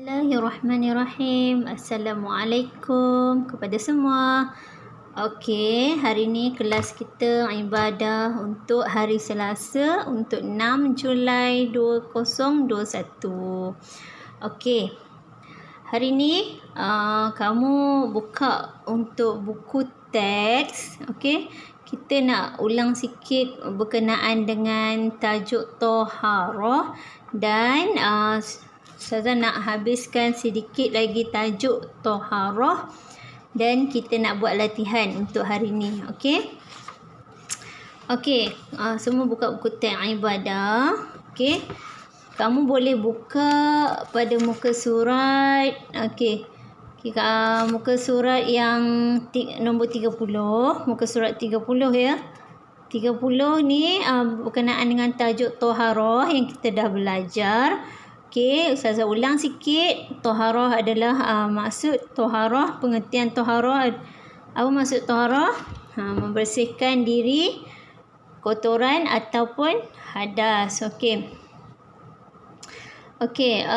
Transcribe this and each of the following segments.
Bismillahirrahmanirrahim. Assalamualaikum kepada semua. Okey, hari ni kelas kita ibadah untuk hari Selasa untuk 6 Julai 2021. Okey. Hari ni kamu buka untuk buku teks. Okey. Kita nak ulang sikit berkenaan dengan tajuk Toharah dan Ustazah nak habiskan sedikit lagi tajuk Toharah dan kita nak buat latihan untuk hari ni. Okey. Okey, semua buka buku teks ibadah. Okey. Kamu boleh buka pada muka surat. Okey. Muka surat yang nombor 30, muka surat 30 ya. 30 ni berkenaan dengan tajuk Toharah yang kita dah belajar. Okey, Ustazah ulang sikit. Toharah adalah maksud Toharah, pengertian Toharah. Apa maksud Toharah? Membersihkan diri kotoran ataupun hadas. Okey. Okey,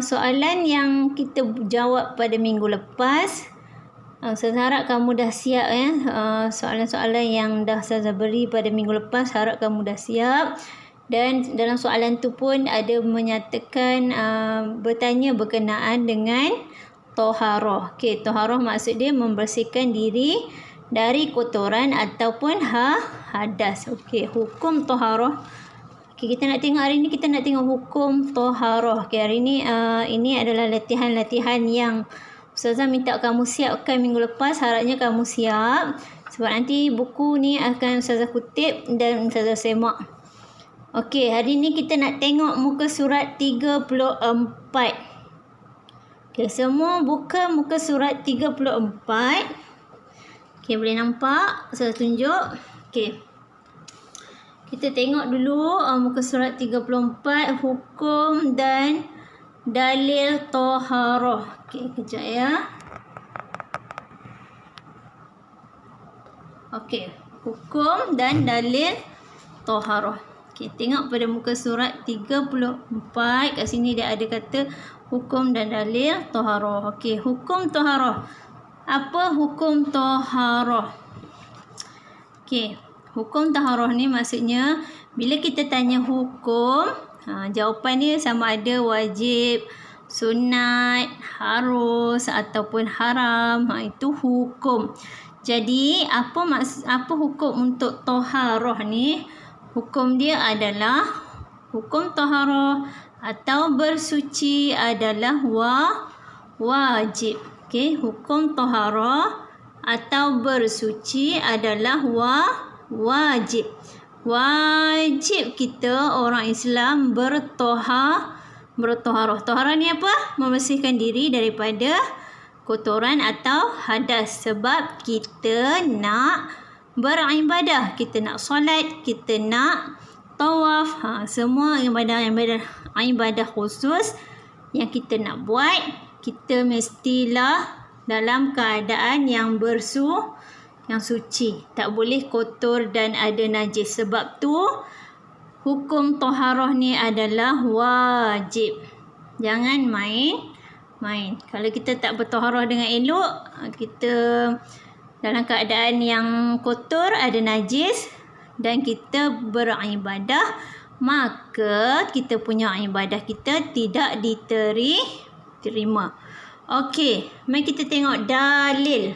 soalan yang kita jawab pada minggu lepas. Ustazah harap kamu dah siap ya. Soalan-soalan yang dah Ustazah beri pada minggu lepas, harap kamu dah siap. Dan dalam soalan tu pun ada menyatakan bertanya berkenaan dengan Toharah. Okey, Toharah maksud dia membersihkan diri dari kotoran ataupun hadas. Okey, hukum Toharah. Okey, kita nak tengok hari ni, kita nak tengok hukum Toharah. Okey, hari ni ini adalah latihan-latihan yang Ustazah minta kamu siapkan minggu lepas. Harapnya kamu siap sebab nanti buku ni akan Ustazah kutip dan Ustazah semak. Okey, hari ni kita nak tengok muka surat 34. Okey, semua buka muka surat 34. Okey, boleh nampak? Saya tunjuk. Okey. Kita tengok dulu muka surat 34, hukum dan dalil Toharah. Okey, kejap ya. Okey, hukum dan dalil Toharah. Okay, tengok pada muka surat 34. Kat sini dia ada kata hukum dan dalil Toharah. Okey, hukum Toharah. Apa hukum Toharah? Okey, hukum Toharah ni maksudnya bila kita tanya hukum, jawapan dia sama ada wajib, sunat, harus ataupun haram. Itu hukum. Jadi, apa hukum untuk Toharah ni? Hukum dia adalah hukum Toharah atau bersuci adalah wajib. Okey, hukum Toharah atau bersuci adalah wajib. Wajib kita orang Islam bertoharah. Toharah ni apa? Membersihkan diri daripada kotoran atau hadas sebab kita nak beribadah, kita nak solat, kita nak tawaf, semua ibadah khusus yang kita nak buat, kita mestilah dalam keadaan yang yang suci, tak boleh kotor dan ada najis. Sebab tu hukum Toharah ni adalah wajib. Jangan main. Kalau kita tak bertoharah dengan elok, kita dalam keadaan yang kotor, ada najis dan kita beribadah, maka kita punya ibadah kita tidak diterima. Okey, mari kita tengok dalil.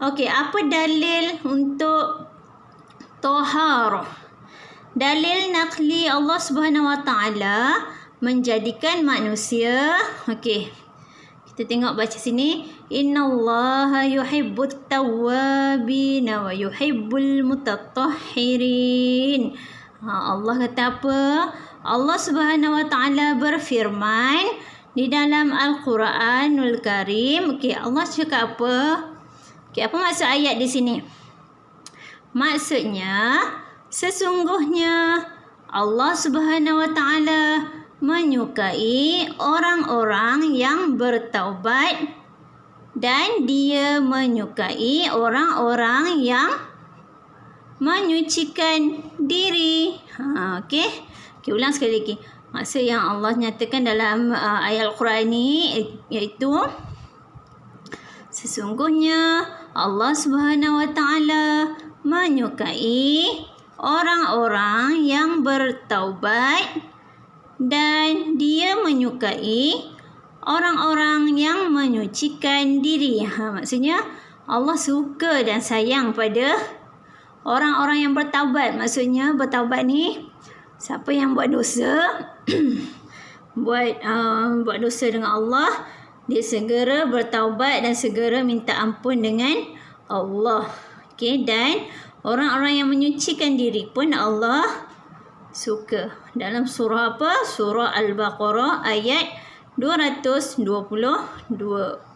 Okey, apa dalil untuk Toharah? Dalil naqli Allah Subhanahu Wa Taala menjadikan manusia. Okey, kita tengok baca sini. Innallaha yuhibbut tawwabina wa yuhibbul mutatahhirin. Allah kata apa? Allah Subhanahu Wa Taala berfirman di dalam Al-Quranul Karim. Okey, Allah cakap apa? Okey, apa maksud ayat di sini? Maksudnya sesungguhnya Allah Subhanahu Wa Taala menyukai orang-orang yang bertaubat dan dia menyukai orang-orang yang menyucikan diri. Okey, ulang sekali lagi. Maksud yang Allah nyatakan dalam ayat Al-Quran ini iaitu sesungguhnya Allah Subhanahu wa taala menyukai orang-orang yang bertaubat dan Dia menyukai orang-orang yang menyucikan diri. Maksudnya Allah suka dan sayang pada orang-orang yang bertaubat. Maksudnya bertaubat ni siapa yang buat dosa buat dosa dengan Allah, dia segera bertaubat dan segera minta ampun dengan Allah. Okey, dan orang-orang yang menyucikan diri pun Allah suka. Dalam surah apa? Surah Al-Baqarah ayat 222.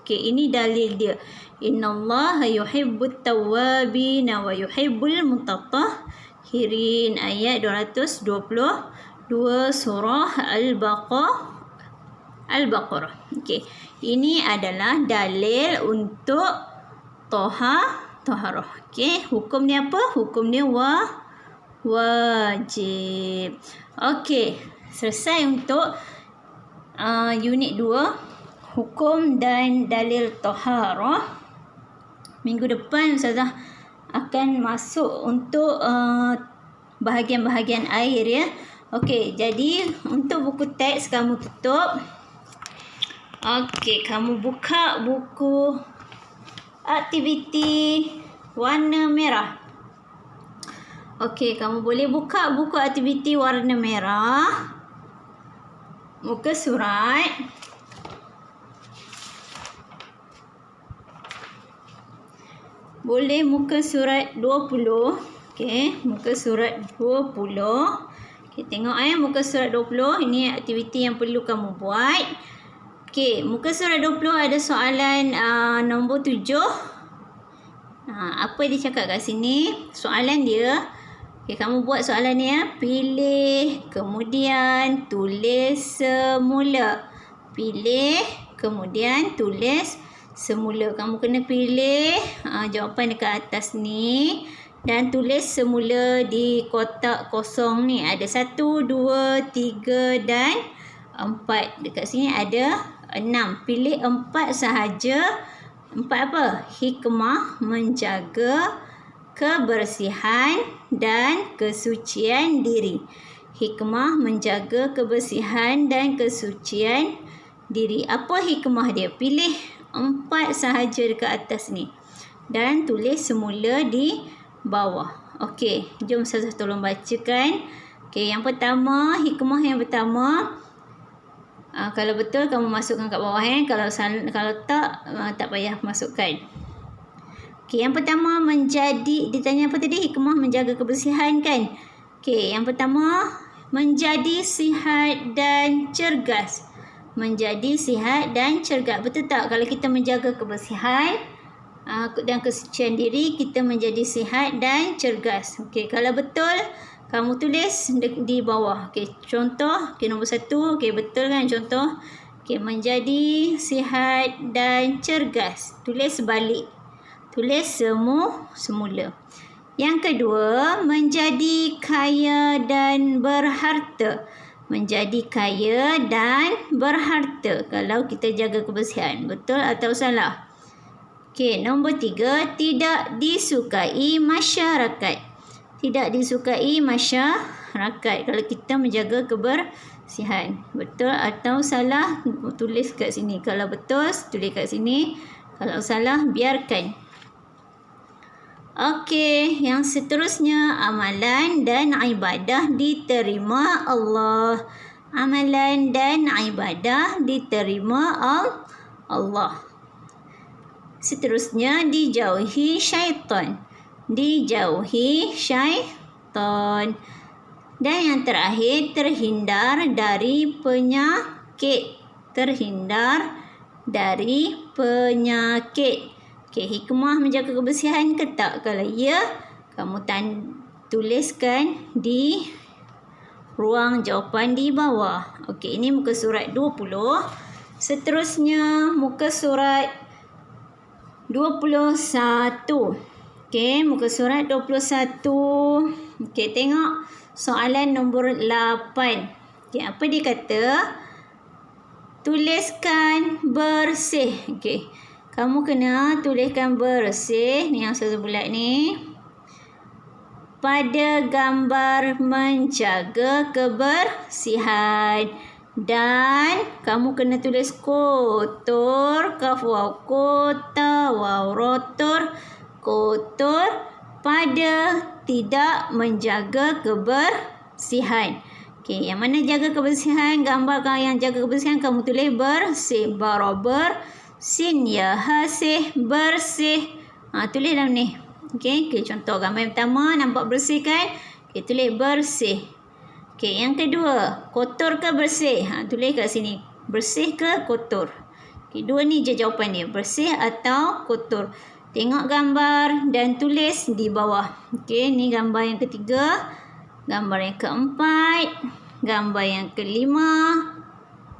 Okey, ini dalil dia. Innallaha yuhibbut tawwabin wa yuhibbul mutatahhirin. Ayat 222 surah Al-Baqarah. Okey, ini adalah dalil untuk taharah. Okey, hukum ni apa? Hukum ni wajib. Okey, selesai untuk unit 2, hukum dan dalil taharah. Minggu depan Ustazah akan masuk untuk bahagian-bahagian air ya. Okey, jadi untuk buku teks kamu tutup. Okey, kamu buka buku aktiviti warna merah. Okey, kamu boleh buka buku aktiviti warna merah. Muka surat boleh muka surat 20. Okey, muka surat 20. Okey, tengok muka surat 20. Ini aktiviti yang perlu kamu buat. Okey, muka surat 20 ada soalan nombor 7. Apa dia cakap kat sini? Soalan dia, okey, kamu buat soalan ni ya. Pilih, kemudian tulis semula. Pilih, kemudian tulis semula. Kamu kena pilih jawapan dekat atas ni dan tulis semula di kotak kosong ni. Ada 1, 2, 3 dan 4. Dekat sini ada 6. Pilih 4 sahaja. 4 apa? Hikmah menjaga kebersihan dan kesucian diri. Hikmah menjaga kebersihan dan kesucian diri. Apa hikmah dia? Pilih 4 sahaja dekat atas ni dan tulis semula di bawah. Okey, jom Ustazah tolong bacakan. Okey, yang pertama, hikmah yang pertama, kalau betul kamu masukkan kat bawah kalau tak payah masukkan. Okey, yang pertama ditanya apa tadi? Hikmah menjaga kebersihan kan? Okey, yang pertama menjadi sihat dan cergas. Menjadi sihat dan cergas. Betul tak? Kalau kita menjaga kebersihan dan kesucian diri, kita menjadi sihat dan cergas. Okey, kalau betul kamu tulis di bawah. Okey, contoh. Okey, nombor 1. Okey, betul kan contoh? Okey, menjadi sihat dan cergas. Tulis balik. Tulis semula. Yang kedua, menjadi kaya dan berharta. Menjadi kaya dan berharta kalau kita jaga kebersihan. Betul atau salah? Okey, nombor 3, tidak disukai masyarakat. Tidak disukai masyarakat kalau kita menjaga kebersihan. Betul atau salah? Tulis kat sini. Kalau betul, tulis kat sini. Kalau salah, biarkan. Okey, yang seterusnya, amalan dan ibadah diterima Allah. Amalan dan ibadah diterima Allah. Seterusnya, dijauhi syaitan. Dijauhi syaitan. Dan yang terakhir, terhindar dari penyakit. Terhindar dari penyakit. Okey, hikmah menjaga kebersihan ke tak? Kalau ya, kamu tuliskan di ruang jawapan di bawah. Okey, ini muka surat 20. Seterusnya, muka surat 21. Okey, muka surat 21. Okey, tengok soalan nombor 8. Okey, apa dia kata? Tuliskan bersih. Okey. Kamu kena tuliskan bersih. Ni yang saya bulat ni. Pada gambar menjaga kebersihan. Dan kamu kena tulis kotor, kaf waw kota, waw rotor, kotor pada tidak menjaga kebersihan. Okey, yang mana jaga kebersihan? Gambar yang jaga kebersihan kamu tulis bersih, barobar, sin ya hasih, bersih. Tulis dalam ni. Okey, contoh gambar yang pertama nampak bersih kan? Okey, tulis bersih. Okey, yang kedua, kotor ke bersih? Tulis kat sini. Bersih ke kotor? Okey, dua ni je jawapan dia. Bersih atau kotor. Tengok gambar dan tulis di bawah. Okey, ni gambar yang ketiga. Gambar yang keempat. Gambar yang kelima.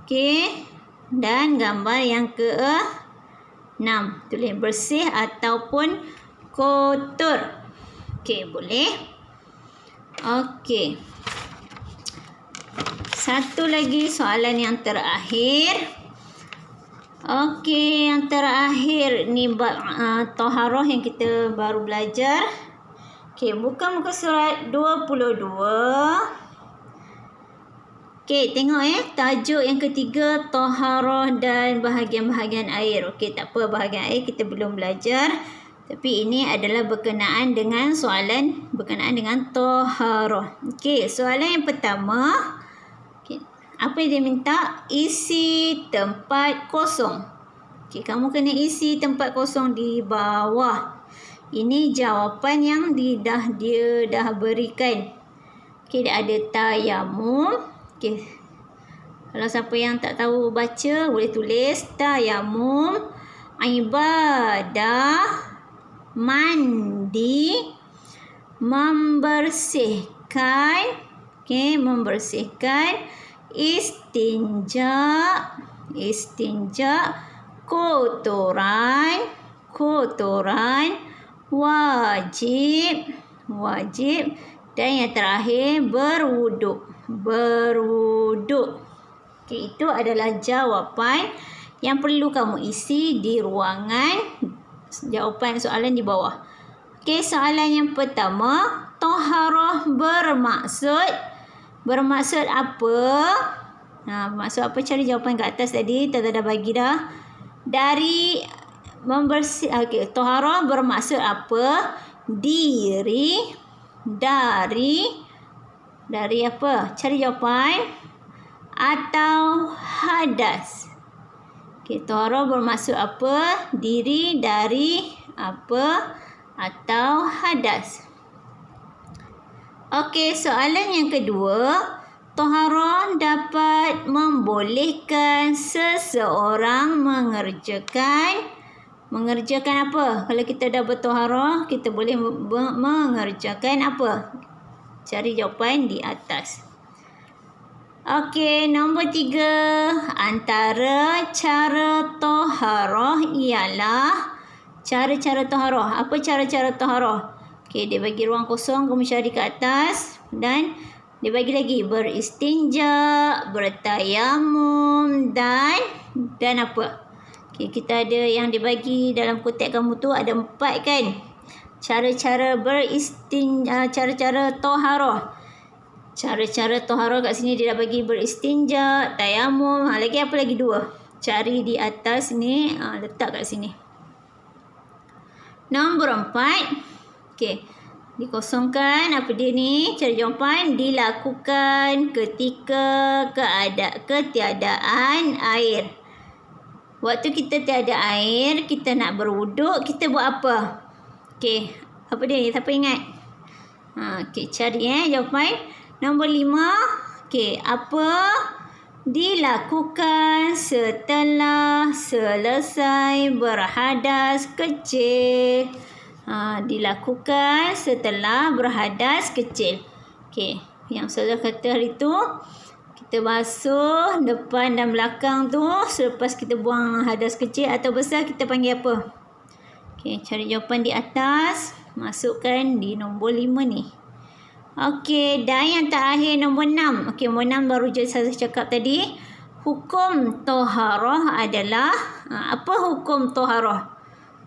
Okey. Dan gambar yang keenam. Tulis bersih ataupun kotor. Okey, boleh? Okey. Satu lagi soalan yang terakhir. Okey, yang terakhir ni taharah yang kita baru belajar. Okey, buka muka surat 22. Okey, tengok tajuk yang ketiga taharah dan bahagian-bahagian air. Okey, tak apa, bahagian air kita belum belajar. Tapi ini adalah berkenaan dengan soalan berkenaan dengan taharah. Okey, soalan yang pertama. Apa yang dia minta? Isi tempat kosong. Okey, kamu kena isi tempat kosong di bawah. Ini jawapan yang dia dah berikan. Okey, dia ada tayamum. Okey. Kalau siapa yang tak tahu baca, boleh tulis tayamum, ibadah, mandi, membersihkan. Okey, membersihkan. Istinja, kotoran, wajib, dan yang terakhir berwuduk. Okey, itu adalah jawapan yang perlu kamu isi di ruangan jawapan soalan di bawah. Okey, soalan yang pertama, taharah bermaksud apa? Maksud apa? Cari jawapan kat atas tadi. Tata dah bagi dah. Dari membersih. Okey, taharah bermaksud apa? Dari apa? Cari jawapan. Atau hadas. Okey, taharah bermaksud apa? Diri, dari, apa? Atau hadas. Okey, soalan yang kedua. Taharah dapat membolehkan seseorang mengerjakan apa? Kalau kita dah bertaharah, kita boleh mengerjakan apa? Cari jawapan di atas. Okey, nombor 3. Antara cara taharah ialah cara-cara taharah. Apa cara-cara taharah? Okey, dia bagi ruang kosong, kamu cari ke atas. Dan dia bagi lagi beristinja, bertayamum dan apa? Okey, kita ada yang dibagi dalam kotak kamu tu ada 4 kan? Cara-cara cara-cara taharah. Cara-cara taharah kat sini dia dah bagi beristinja, tayamum, lagi apa lagi 2? Cari di atas ni, letak kat sini. Nombor 4. Okey. Dikosongkan apa dia ni? Cari jawapan dilakukan ketika ketiadaan air. Waktu kita tiada air, kita nak berwuduk, kita buat apa? Okey, apa dia ni? Siapa ingat? Okey, cari jawapan. Nombor 5. Okey, apa dilakukan setelah selesai berhadas kecil? Dilakukan setelah berhadas kecil. Okey, yang saya kata hari tu, kita basuh depan dan belakang tu selepas kita buang hadas kecil atau besar, kita panggil apa? Okey, cari jawapan di atas, masukkan di nombor 5 ni. Okey, dan yang terakhir nombor 6. Okey, nombor 6 baru je saya cakap tadi. Hukum toharah adalah apa hukum toharah?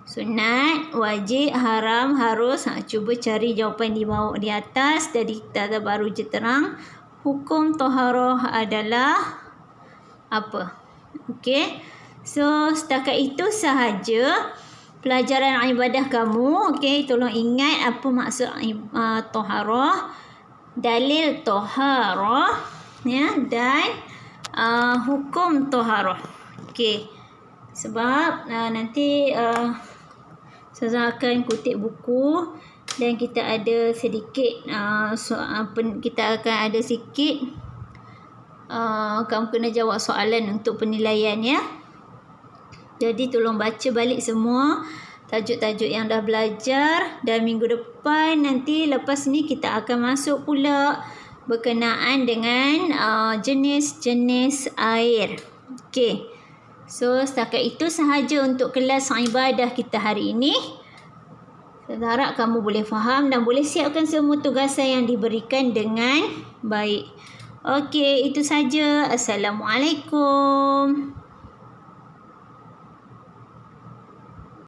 Sunat, wajib, haram, harus. Cuba cari jawapan di bawah di atas. Tadi kita baru je terang. Hukum toharah adalah apa? Okey. So, setakat itu sahaja pelajaran ibadah kamu. Okey, tolong ingat apa maksud toharah, dalil toharah, ya, dan hukum toharah. Okey. Sebab nanti saya akan kutip buku dan kita ada sedikit kita akan ada sikit kamu kena jawab soalan untuk penilaian, ya. Jadi tolong baca balik semua tajuk-tajuk yang dah belajar, dan minggu depan nanti lepas ni kita akan masuk pula berkenaan dengan jenis-jenis air. Okey. So setakat itu sahaja untuk kelas ibadah kita hari ini. Saya harap kamu boleh faham dan boleh siapkan semua tugasan yang diberikan dengan baik. Okey, itu saja. Assalamualaikum.